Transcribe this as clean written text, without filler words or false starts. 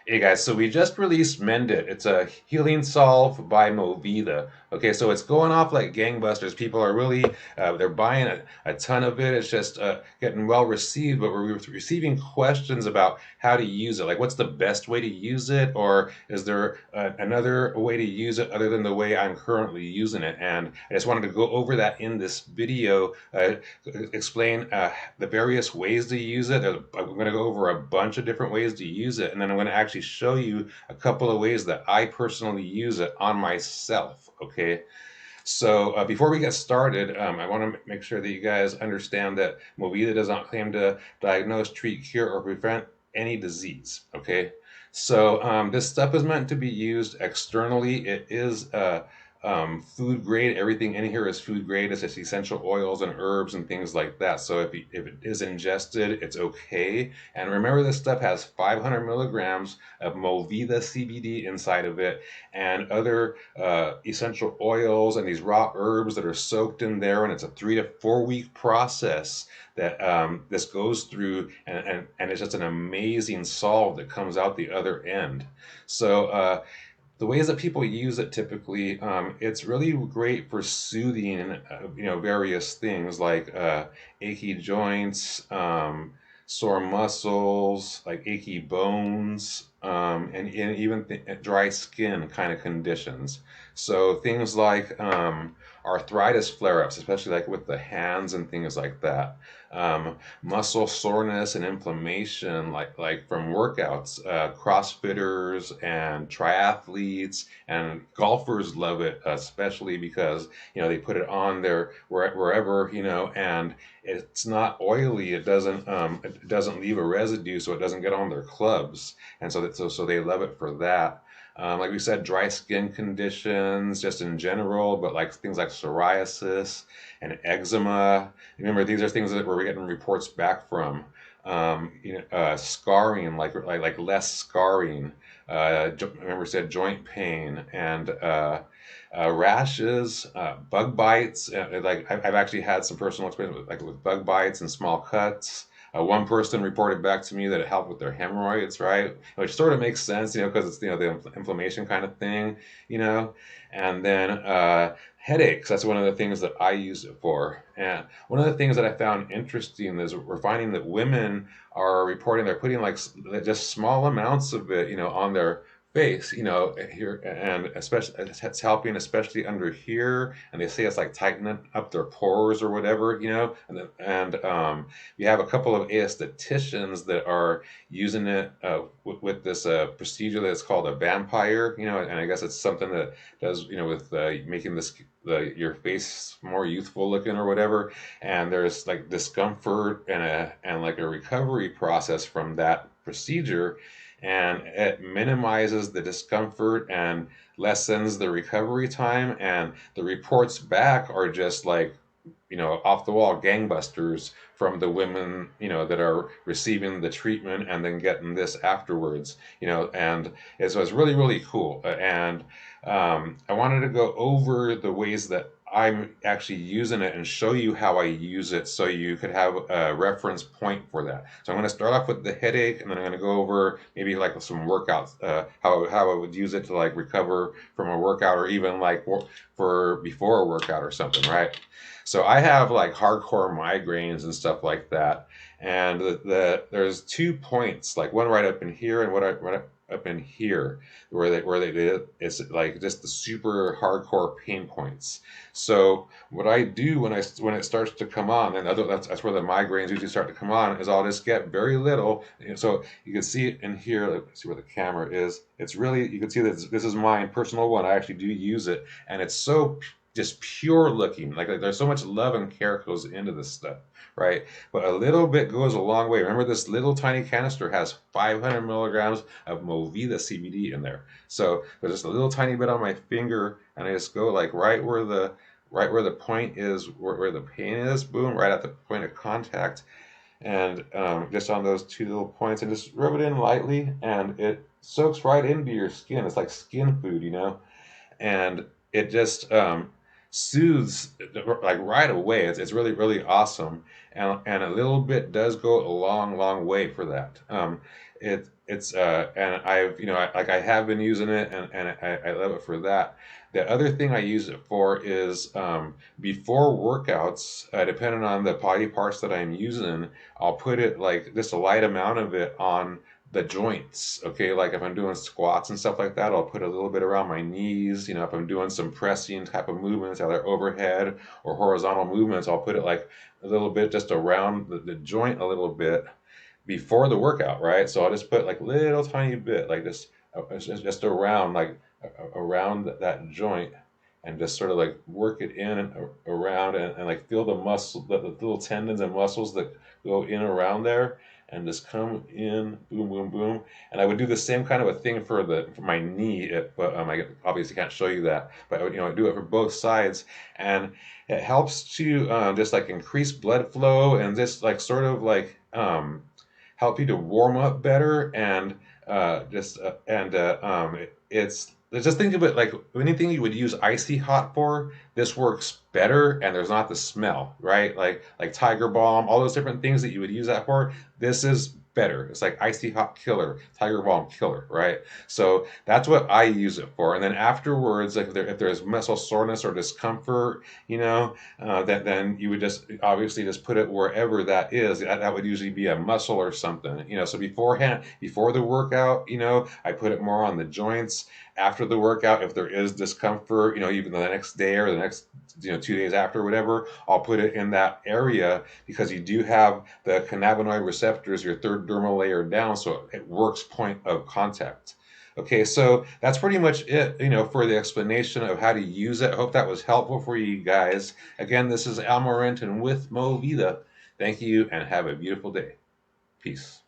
Hey guys, so we just released Mendit. It's a healing salve by Movida. Okay, so it's going off like gangbusters. People are really, they're buying a ton of it. It's just getting well received, but we're receiving questions about how to use it. Like, what's the best way to use it? Or is there another way to use it other than the way I'm currently using it? And I just wanted to go over that in this video, explain the various ways to use it. I'm going to go over a bunch of different ways to use it, and then I'm going to actually show you a couple of ways that I personally use it on myself. Okay, so before we get started, I want to make sure that you guys understand that Movida does not claim to diagnose, treat, cure, or prevent any disease. Okay, so this stuff is meant to be used externally. It is food grade. Everything in here is food grade. It's just essential oils and herbs and things like that. So if it is ingested, it's okay. And remember, this stuff has 500 milligrams of Movida CBD inside of it, and other essential oils and these raw herbs that are soaked in there. And it's a 3 to 4 week process that this goes through, and it's just an amazing solve that comes out the other end. So the ways that people use it typically, it's really great for soothing, various things like achy joints, sore muscles, like achy bones, and even dry skin kind of conditions. So things like arthritis flare-ups, especially like with the hands and things like that. Muscle soreness and inflammation, like from workouts. CrossFitters and triathletes and golfers love it, especially because they put it on their wherever, and it's not oily. It doesn't leave a residue, so it doesn't get on their clubs, and so they love it for that. Like we said, dry skin conditions, just in general, but like things like psoriasis and eczema. Remember, these are things that we're getting reports back from. Scarring, like less scarring. Remember, said joint pain and rashes, bug bites. I've actually had some personal experience with bug bites and small cuts. One person reported back to me that it helped with their hemorrhoids, right? Which sort of makes sense, because it's the inflammation kind of thing, you know. And then headaches. That's one of the things that I use it for. And one of the things that I found interesting is we're finding that women are reporting they're putting like just small amounts of it, on their face, here, and especially it's helping, especially under here, and they say it's like tightening up their pores or whatever, and we have a couple of aestheticians that are using it with this procedure that's called a vampire, and I guess it's something that does, with making your face more youthful looking or whatever, and there's like discomfort and like a recovery process from that procedure, and it minimizes the discomfort and lessens the recovery time, and the reports back are just like off the wall gangbusters from the women that are receiving the treatment and then getting this afterwards, and so it's really really cool. And I wanted to go over the ways that I'm actually using it and show you how I use it so you could have a reference point for that. So I'm going to start off with the headache, and then I'm going to go over maybe like some workouts, how I would use it to like recover from a workout, or even like for before a workout or something, right? So I have like hardcore migraines and stuff like that, and there's 2 points, like one right up in here and right up in here, where they did it's like just the super hardcore pain points. So what I do when it starts to come on, and that's where the migraines usually start to come on, is I'll just get very little. So you can see it in here. Let's see where the camera is. It's really, you can see that this is my personal one. I actually do use it, and it's so just pure looking. Like there's so much love and care goes into this stuff, right? But a little bit goes a long way. Remember, this little tiny canister has 500 milligrams of Movida CBD in there. So there's just a little tiny bit on my finger, and I just go like right where the point is, where the pain is, boom, right at the point of contact, and just on those two little points, and just rub it in lightly, and it soaks right into your skin. It's like skin food, and it just soothes like right away. It's really really awesome, and a little bit does go a long long way for that. It it's and I've like I have been using it, and I love it for that. The other thing I use it for is before workouts, depending on the body parts that I'm using, I'll put it like just a light amount of it on the joints. Okay, like if I'm doing squats and stuff like that, I'll put a little bit around my knees. If I'm doing some pressing type of movements, either overhead or horizontal movements, I'll put it like a little bit just around the joint a little bit before the workout, right? So I'll just put like little tiny bit, like just around, like around that joint, and just sort of like work it in and around, and like feel the muscle, the little tendons and muscles that go in around there, and just come in, boom, boom, boom. And I would do the same kind of a thing for my knee, but I obviously can't show you that, but I do it for both sides, and it helps to just like increase blood flow and just like sort of like help you to warm up better, and just and just think of it like anything you would use Icy Hot for. This works better, and there's not the smell, right? Like Tiger Balm, all those different things that you would use that for. This is better. It's like Icy Hot killer, Tiger Balm killer, right? So that's what I use it for. And then afterwards, like if there's muscle soreness or discomfort, that then you would just obviously just put it wherever that is. That would usually be a muscle or something. So beforehand, before the workout, I put it more on the joints. After the workout, if there is discomfort, even the next day or the next 2 days after, whatever, I'll put it in that area, because you do have the cannabinoid receptors, your third dermal layer down, so it works point of contact. Okay, so that's pretty much it, for the explanation of how to use it. I hope that was helpful for you guys. Again, this is Al Renton with Movida. Thank you, and have a beautiful day. Peace.